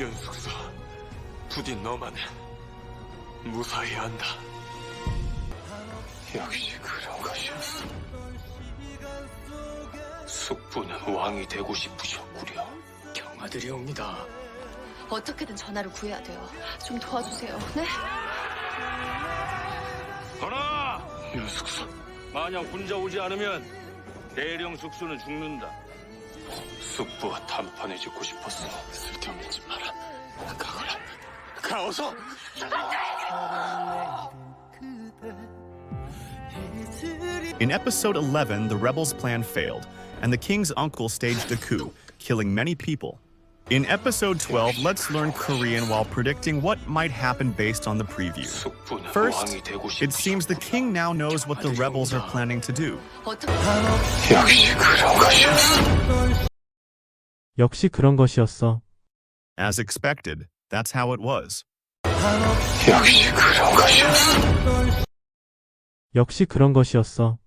연숙서, 부디 너만 무사히 한다. 역시 그런 것이었어. 숙부는 왕이 되고 싶으셨구려. 경아들이옵니다. 어떻게든 전하를 구해야 돼요. 좀 도와주세요. 네? 전하! 연숙서, 만약 혼자 오지 않으면 대령 숙수는 죽는다. 숙부와 단판에 짓고 싶었어. 쓸데없는 짓 마라. 가거라. 가어서. In episode 11, the rebels' plan failed, and the king's uncle staged a coup, killing many people. In episode 12, let's learn Korean while predicting what might happen based on the preview. 숙부는 First, 왕이 되고 it seems the king now knows what the rebels are planning to do. 어떻게 역시 그런 것이었어. 역시 그런 것이었어. As expected, that's how it was. 역시 그런 것이었어. 역시 그런 것이었어.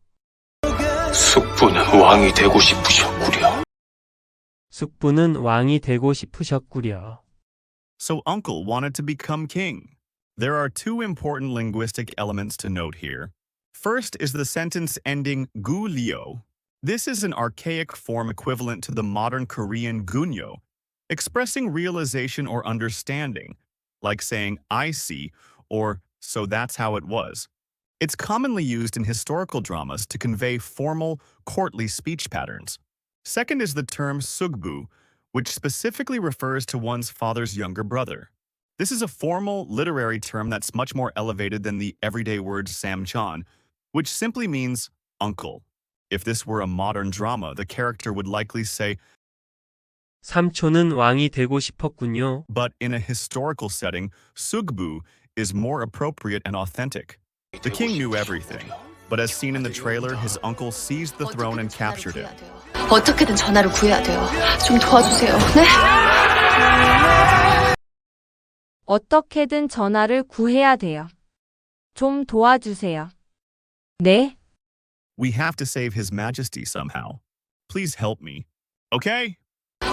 숙부는 왕이 되고 싶으셨구려. 숙부는 왕이 되고 싶으셨구려. So uncle wanted to become king. There are two important linguistic elements to note here. First is the sentence ending gu lyo. This is an archaic form equivalent to the modern Korean gunyo, expressing realization or understanding, like saying I see or so that's how it was. It's commonly used in historical dramas to convey formal, courtly speech patterns. Second is the term sugbu, which specifically refers to one's father's younger brother. This is a formal, literary term that's much more elevated than the everyday word samchan, which simply means uncle. If this were a modern drama, the character would likely say, 삼촌은 왕이 되고 싶었군요. but in a historical setting, sugbu is more appropriate and authentic. The king knew everything, but as seen in the trailer, his uncle seized the throne and captured it. 어떻게든 전하를 구해야 돼요. 좀 도와주세요. 네? 어떻게든 전하를 구해야 돼요. 좀 도와주세요. 네? We have to save his majesty somehow. Please help me. Okay?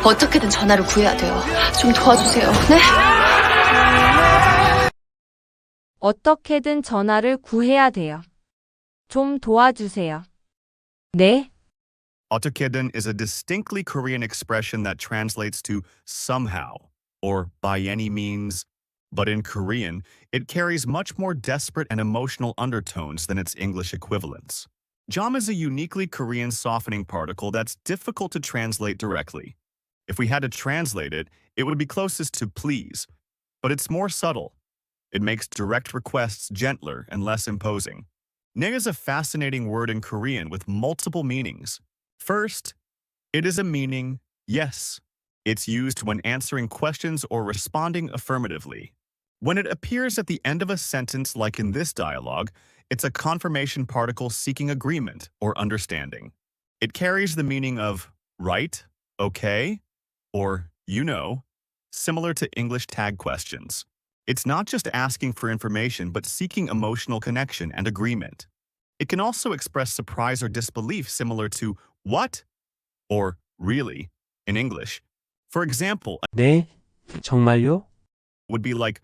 어떻게든 전하를 구해야 돼요. 좀 도와주세요. 네? 어떻게든 전하를 구해야 돼요. 좀 도와주세요. 네? 어떻게든 is a distinctly Korean expression that translates to somehow or by any means. But in Korean, it carries much more desperate and emotional undertones than its English equivalents. Jam is a uniquely Korean softening particle that's difficult to translate directly. If we had to translate it, it would be closest to please, but it's more subtle. It makes direct requests gentler and less imposing. Ne is a fascinating word in Korean with multiple meanings. First, it is a meaning yes. It's used when answering questions or responding affirmatively. When it appears at the end of a sentence like in this dialogue, it's a confirmation particle seeking agreement or understanding. It carries the meaning of right, okay, or you know, similar to English tag questions. It's not just asking for information, but seeking emotional connection and agreement. It can also express surprise or disbelief similar to what or really in English. For example, 네? 정말요? would be like,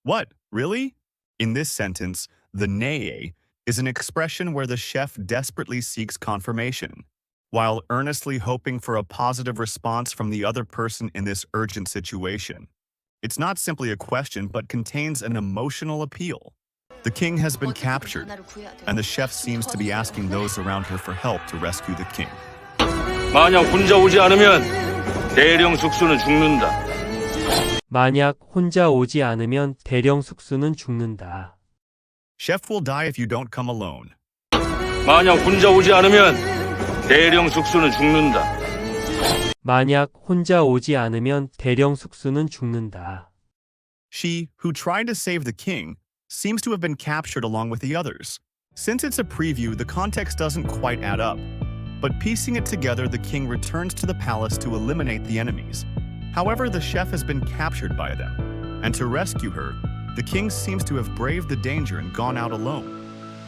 what, really? In this sentence, the nee is an expression where the chef desperately seeks confirmation, while earnestly hoping for a positive response from the other person in this urgent situation. It's not simply a question, but contains an emotional appeal. The king has been captured, and the chef seems to be asking those around her for help to rescue the king. 만약 혼자 오지 않으면 대령 숙수는 죽는다. 만약 혼자 오지 않으면 대령 숙수는 죽는다. Chef will die if you don't come alone. 만약 혼자 오지 않으면 대령 숙수는 죽는다. 만약 혼자 오지 않으면 대령 숙수는 죽는다. She, who tried to save the king, seems to have been captured along with the others. Since it's a preview, the context doesn't quite add up. But piecing it together, the king returns to the palace to eliminate the enemies. However, the chef has been captured by them, and to rescue her, the king seems to have braved the danger and gone out alone.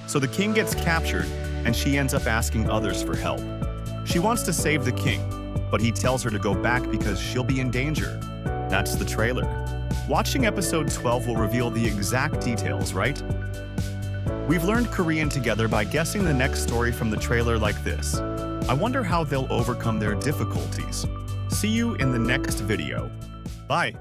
So the king gets captured, and she ends up asking others for help. She wants to save the king, but he tells her to go back because she'll be in danger. That's the trailer. Watching episode 12 will reveal the exact details, right? We've learned Korean together by guessing the next story from the trailer like this. I wonder how they'll overcome their difficulties. See you in the next video. Bye.